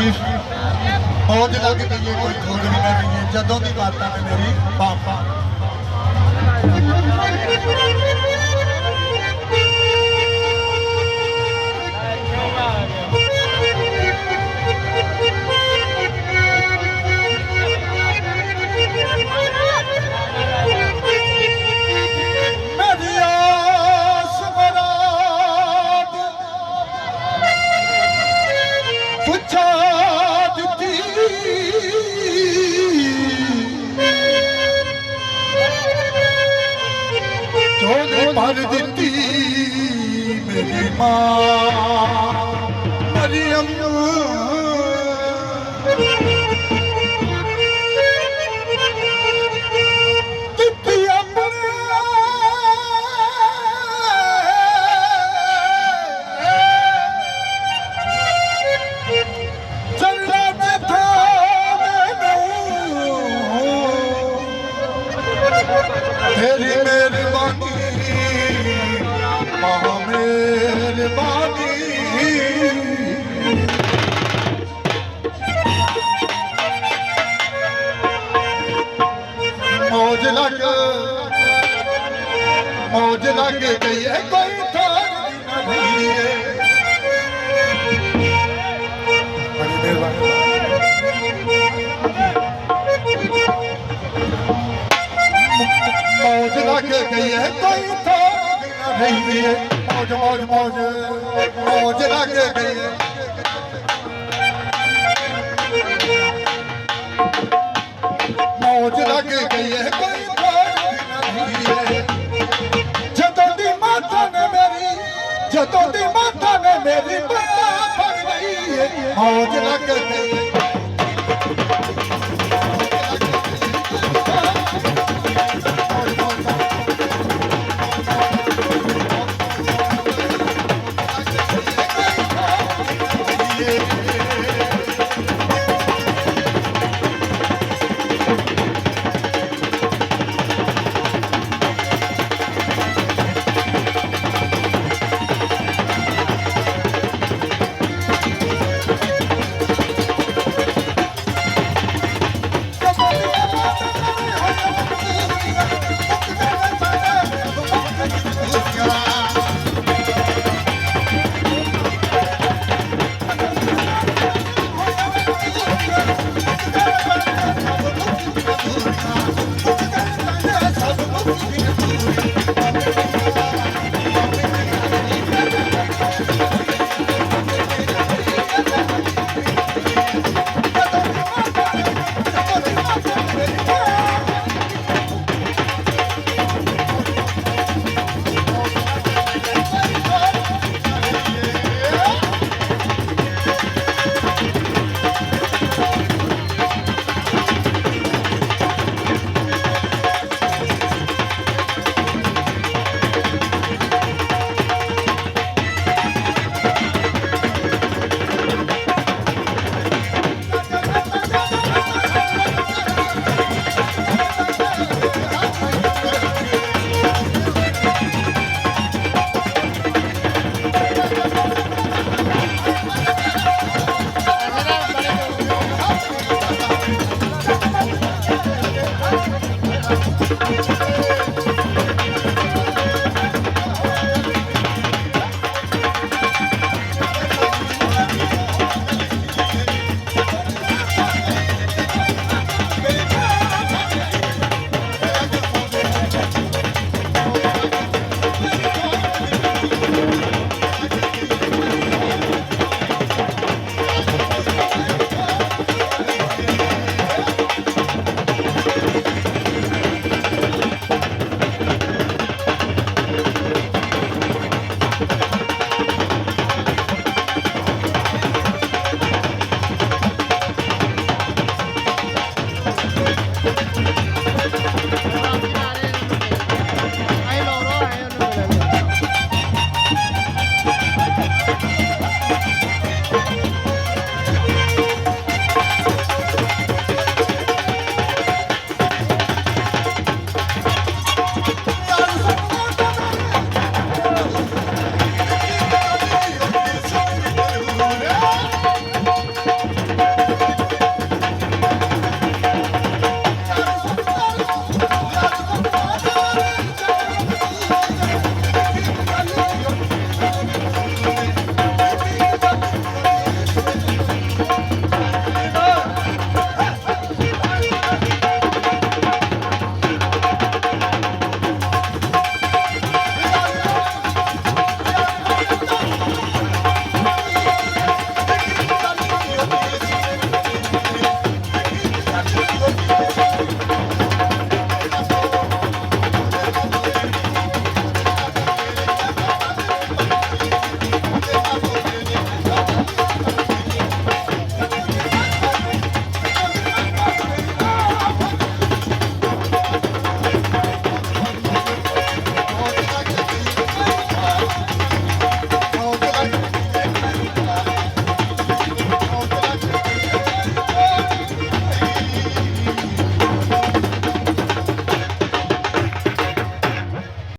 आशीष मौज लग गई है, कोई खोज नहीं कर रही है। जदों की बात है मेरी पापा भर दी मेरी माँ मरियम तेरी मेहरबानी मेहरबानी मौज लग गई है, कोई थार नहीं है। बड़ी मेहरबानी मौज लग गई है, कोई थार नहीं है। मौज मौज मौज मौज लग गई है। मौज लग गई है, कोई थार नहीं है। जदों दी माता ने मेरी बात फड़ गई है। मौज लग गई है।